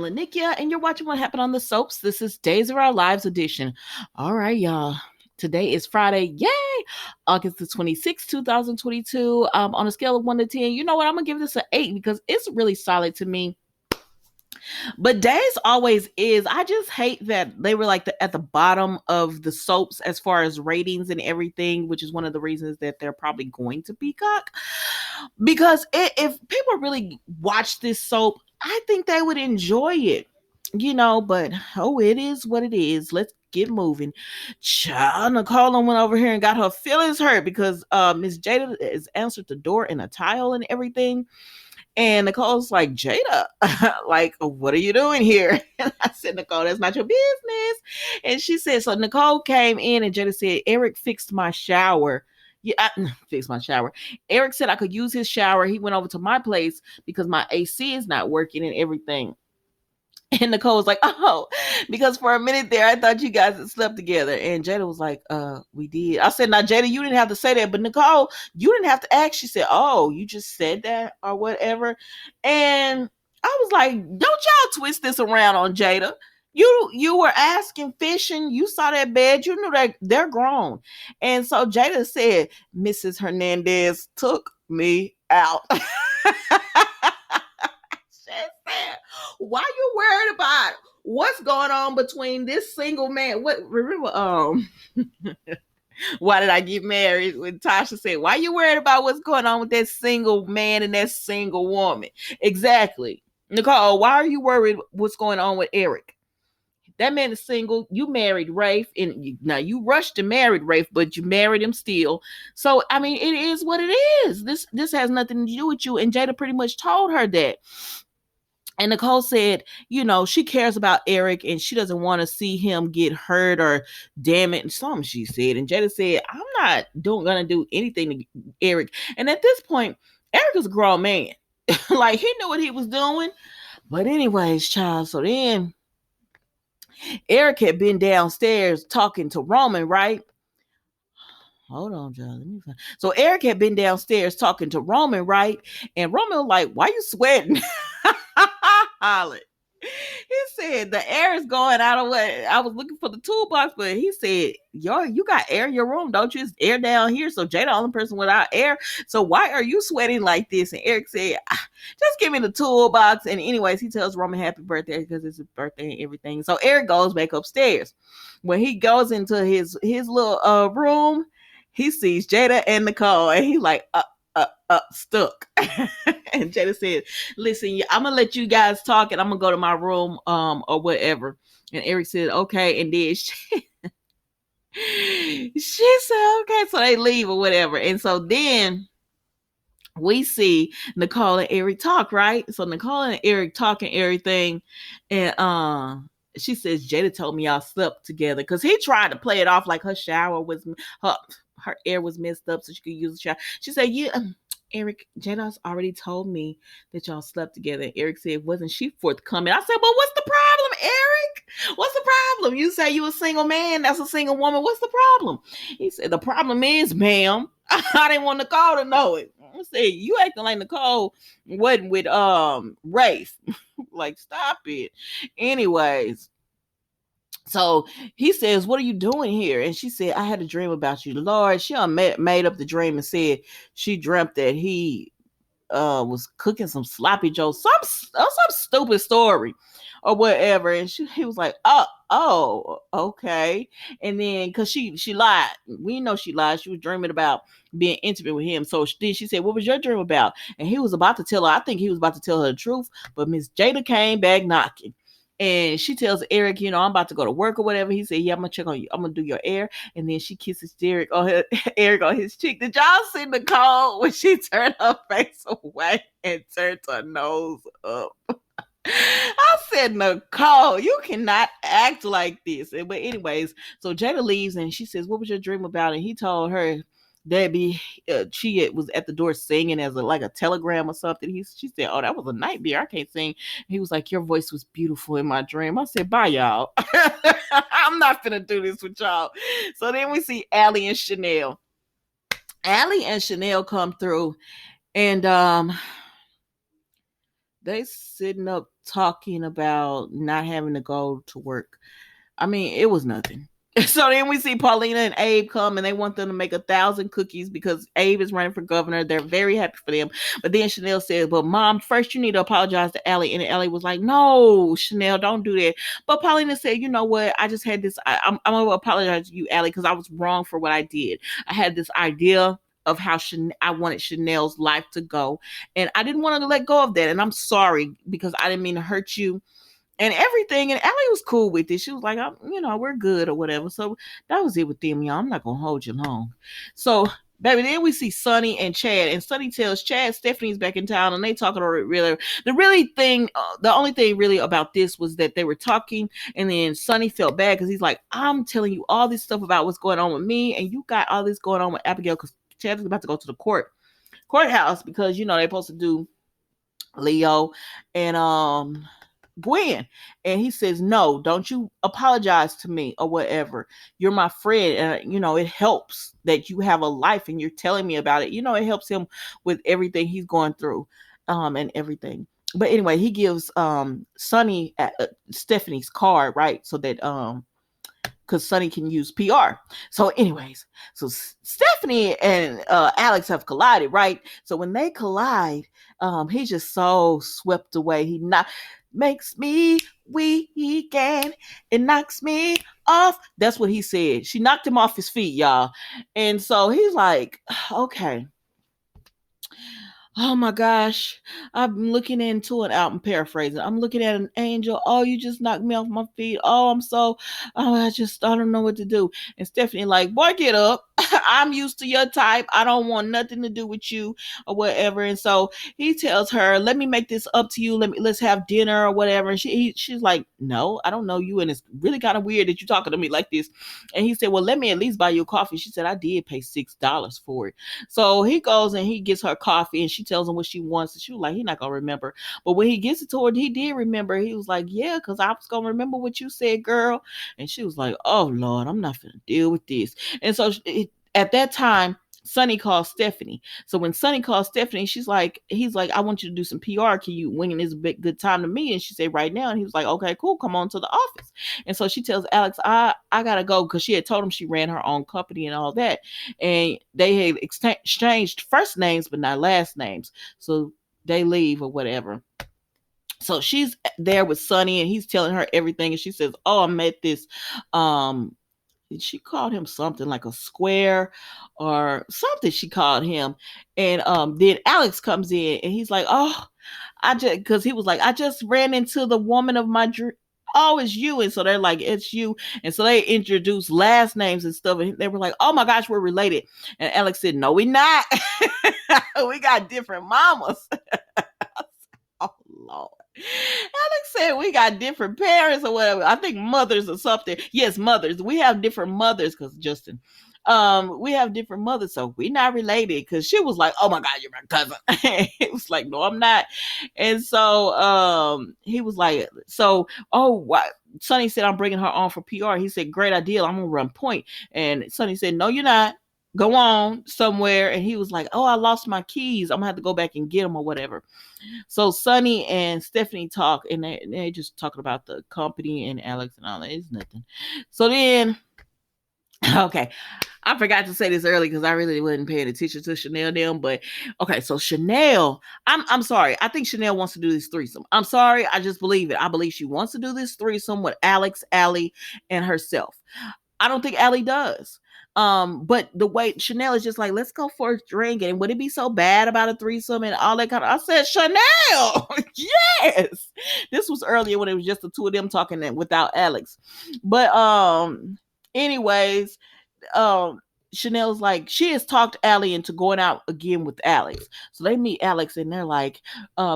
Lanikia, and you're watching What Happened on the Soaps. This is Days of Our Lives edition. All right, y'all. Today is Friday. Yay! August the 26th, 2022. On a scale of 1 to 10, you know what? I'm going to give this an 8 because it's really solid to me. But Days always is. I just hate that they were like at the bottom of the soaps as far as ratings and everything, which is one of the reasons that they're probably going to Peacock. Because if people really watch this soap, I think they would enjoy it, but it is what it is. Let's get moving. Child, Nicole went over here and got her feelings hurt because Miss Jada has answered the door in a tile and everything. And Nicole's like, Jada, like, what are you doing here? And I said, Nicole, that's not your business. And she said, so Nicole came in and Jada said, Eric fixed my shower. Yeah, I fixed my shower. Eric said I could use his shower. He went over to my place because my AC is not working and everything. And Nicole was like, oh, because for a minute there, I thought you guys had slept together. And Jada was like, we did. I said, now, Jada, you didn't have to say that. But Nicole, you didn't have to ask. She said, oh, you just said that or whatever. And I was like, don't y'all twist this around on Jada. You were asking, fishing. You saw that bed. You knew that they're grown. And so Jada said, Mrs. Hernandez took me out. Why you worried about what's going on between this single man? Why did I get married? When Tasha said, why you worried about what's going on with that single man and that single woman? Exactly. Nicole, why are you worried what's going on with Eric? That man is single. You married Rafe, and now you rushed to marry Rafe, but you married him still. So I mean, it is what it is. This has nothing to do with you. And Jada pretty much told her that. And Nicole said, she cares about Eric and she doesn't want to see him get hurt or damaged. Something she said. And Jada said, I'm not going to do anything to Eric. And at this point, Eric is a grown man. Like, he knew what he was doing. But anyways, child, so then Eric had been downstairs talking to Roman, right? Hold on, John. Let me find. So Eric had been downstairs talking to Roman, right? And Roman was like, why you sweating? Holly. He said the air is going out of what I was looking for the toolbox, but he said, you got air in your room, don't you? It's air down here. So Jada, the only person without air. So why are you sweating like this? And Eric said, just give me the toolbox. And anyways, he tells Roman happy birthday because it's his birthday and everything. So Eric goes back upstairs. When he goes into his little room, he sees Jada and Nicole, and he's like, stuck. And Jada said, listen, I'm gonna let you guys talk and I'm gonna go to my room or whatever. And Eric said, okay. And then she said, okay. So they leave or whatever. And so then we see Nicole and Eric talk, right? So Nicole and Eric talking everything. And she says, Jada told me y'all slept together because he tried to play it off like her shower was her air was messed up so she could use the shower. She said, yeah, Eric, Jada's already told me that y'all slept together. And Eric said, wasn't she forthcoming? I said, well, what's the problem, Eric? What's the problem? You say you a single man, that's a single woman. What's the problem? He said, the problem is, ma'am, I didn't want Nicole to know it. I said, you acting like Nicole wasn't with Rafe. Like, stop it. Anyways. So he says, what are you doing here? And she said, I had a dream about you. Lord, she made up the dream and said she dreamt that he was cooking some sloppy joe, some stupid story or whatever. And he was like, oh, okay. And then because she lied. We know she lied. She was dreaming about being intimate with him. So then she said, what was your dream about? And he was about to tell her, I think he was about to tell her the truth, but Miss Jada came back knocking. And she tells Eric, I'm about to go to work or whatever. He said, yeah, I'm going to check on you. I'm going to do your hair. And then she kisses Eric on his cheek. Did y'all see Nicole when she turned her face away and turned her nose up? I said, Nicole, you cannot act like this. But anyways, so Jada leaves and she says, what was your dream about? And he told her Debbie, she was at the door singing as like a telegram or something. She said, oh, that was a nightmare. I can't sing. He was like, your voice was beautiful in my dream. I said, bye, y'all. I'm not finna do this with y'all. So then we see Allie and Chanel. Allie and Chanel come through and they sitting up talking about not having to go to work. I mean, it was nothing. So then we see Paulina and Abe come and they want them to make 1,000 cookies because Abe is running for governor. They're very happy for them. But then Chanel says, but mom, first you need to apologize to Allie. And Allie was like, no, Chanel, don't do that. But Paulina said, you know what? I just had this. I'm going to apologize to you, Allie, because I was wrong for what I did. I had this idea of how I wanted Chanel's life to go. And I didn't want to let go of that. And I'm sorry because I didn't mean to hurt you and everything. And Allie was cool with it. She was like, we're good or whatever. So that was it with them, y'all. I'm not gonna hold you long. So, baby, then we see Sonny and Chad, and Sonny tells Chad Stephanie's back in town, and they talking about it really. The only thing really about this was that they were talking, and then Sonny felt bad because he's like, I'm telling you all this stuff about what's going on with me, and you got all this going on with Abigail because Chad is about to go to the courthouse because they're supposed to do Leo and Gwen. And he says, no, don't you apologize to me or whatever. You're my friend. And, it helps that you have a life and you're telling me about it. It helps him with everything he's going through and everything. But anyway, he gives Sonny Stephanie's card, right? So that because Sonny can use PR. So anyways, so Stephanie and Alex have collided, right? So when they collide, he's just so swept away. He makes me weak and it knocks me off. That's what he said. She knocked him off his feet, y'all. And so he's like, okay. Oh my gosh. I'm looking into it out and paraphrasing. I'm looking at an angel. Oh, you just knocked me off my feet. Oh, I don't know what to do. And Stephanie like, boy, get up. I'm used to your type. I don't want nothing to do with you or whatever. And so he tells her, let me make this up to you. Let's have dinner or whatever. And she's like, no, I don't know you. And it's really kind of weird that you're talking to me like this. And he said, well, let me at least buy you a coffee. She said, I did pay $6 for it. So he goes and he gets her coffee and she tells him what she wants. And she was like, he's not going to remember. But when he gets it to her, he did remember. He was like, yeah, because I was going to remember what you said, girl. And she was like, oh, Lord, I'm not going to deal with this. And so at that time, Sonny calls Stephanie. So when Sonny calls Stephanie, he's like, I want you to do some PR. Can you, when is a big good time to me? And she said, right now. And he was like, okay, cool. Come on to the office. And so she tells Alex, I gotta go, because she had told him she ran her own company and all that. And they had exchanged first names, but not last names. So they leave or whatever. So she's there with Sonny and he's telling her everything. And she says, oh, I met this, she called him something like a square or something she called him. And then Alex comes in and he's like, oh, because he was like, I just ran into the woman of my dream. Oh, it's you. And so they're like, it's you. And so they introduced last names and stuff. And they were like, oh my gosh, we're related. And Alex said, no, we not. We got different mamas. Oh, Lord. Alex said we got different parents or whatever. I think mothers or something. Yes, mothers. We have different mothers because Justin. We have different mothers, so we're not related. Because she was like, "Oh my God, you're my cousin." It was like, "No, I'm not." And so he was like, "So, oh, what?" Sonny said, "I'm bringing her on for PR." He said, "Great idea. I'm gonna run point." And Sonny said, "No, you're not. Go on somewhere." And he was like, oh, I lost my keys. I'm gonna have to go back and get them or whatever. So Sonny and Stephanie talk and they just talking about the company and Alex and all that. It's nothing. So then, okay, I forgot to say this early because I really wasn't paying attention to Chanel them. But okay, so Chanel, I'm sorry. I think Chanel wants to do this threesome. I'm sorry. I just believe it. I believe she wants to do this threesome with Alex, Allie, and herself. I don't think Allie does. But the way Chanel is just like, let's go for a drink. And would it be so bad about a threesome and all that kind of, I said, Chanel, yes. This was earlier when it was just the two of them talking without Alex. But anyways, Chanel's like, she has talked Allie into going out again with Alex. So they meet Alex and they're like,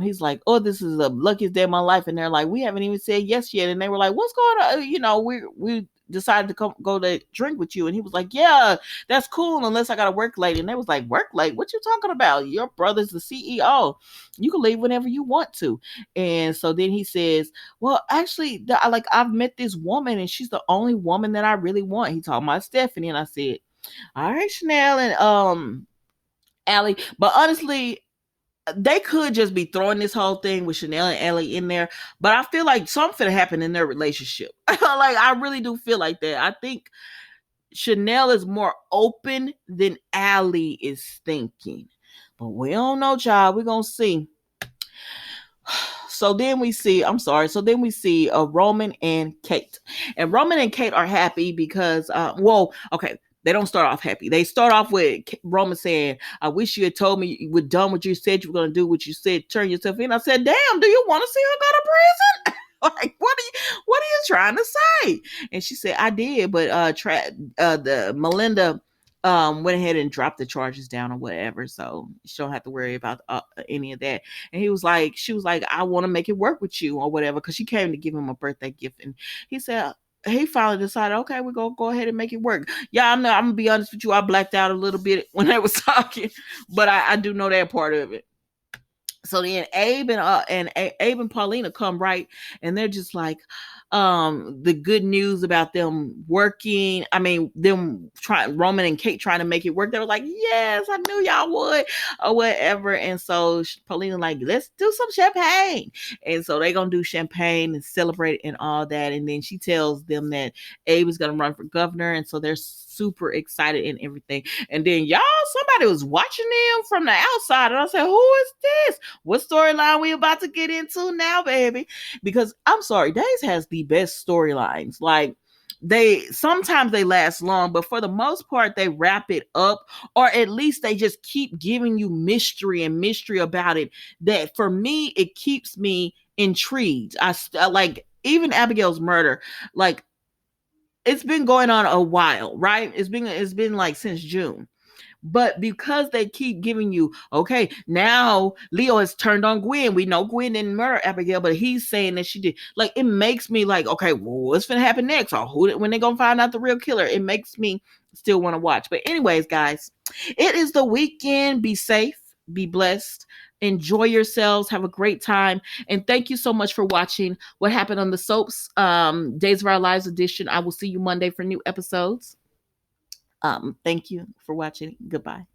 he's like, oh, this is the luckiest day of my life. And they're like, we haven't even said yes yet. And they were like, what's going on? We decided to go to drink with you. And he was like, yeah, that's cool unless I gotta work late. And they was like, work late? What you talking about? Your brother's the CEO. You can leave whenever you want to. And so then he says, well, actually, I've met this woman and she's the only woman that I really want. He talking about Stephanie. And I said, all right, Chanel and Allie. But honestly, they could just be throwing this whole thing with Chanel and Ellie in there, but I feel like something happened in their relationship. Like I really do feel like that. I think Chanel is more open than Allie is thinking. But we don't know, child. We're gonna see. So then we see, I'm sorry. So then we see Roman and Kate. And Roman and Kate are happy because, okay, they don't start off happy. They start off with Roman saying, I wish you had told me you were done what you said you were going to do, what you said, turn yourself in. I said, damn, do you want to see her go to prison? Like, what are you trying to say? And she said, I did, but the Melinda went ahead and dropped the charges down or whatever, so she don't have to worry about any of that. And she was like, I want to make it work with you or whatever, because she came to give him a birthday gift, and he said he finally decided, okay, we're gonna go ahead and make it work. Yeah, I'm gonna be honest with you, I blacked out a little bit when they was talking, but I do know that part of it. So then Abe and Paulina come, right, and they're just like, the good news about them working, I mean them trying, Roman and Kate trying to make it work, they were like, yes, I knew y'all would or whatever. And so Paulina like, let's do some champagne, and so they gonna do champagne and celebrate and all that. And then she tells them that Abe is gonna run for governor, and so they're super excited and everything. And then y'all, somebody was watching them from the outside, and I said, who is this? What storyline we about to get into now, baby? Because I'm sorry, Days has the best storylines. Like, they sometimes they last long, but for the most part they wrap it up, or at least they just keep giving you mystery and mystery about it, that for me it keeps me intrigued. I like, even Abigail's murder, like, it's been going on a while, right? It's been like since June. But because they keep giving you, okay, now Leo has turned on Gwen. We know Gwen didn't murder Abigail, but he's saying that she did. Like, it makes me like, okay, well, what's gonna happen next? Or when they gonna find out the real killer? It makes me still want to watch. But anyways, guys, it is the weekend. Be safe, be blessed, enjoy yourselves, have a great time, and thank you so much for watching What Happened on the Soaps, Days of Our Lives edition. I will see you Monday for new episodes. Thank you for watching. Goodbye.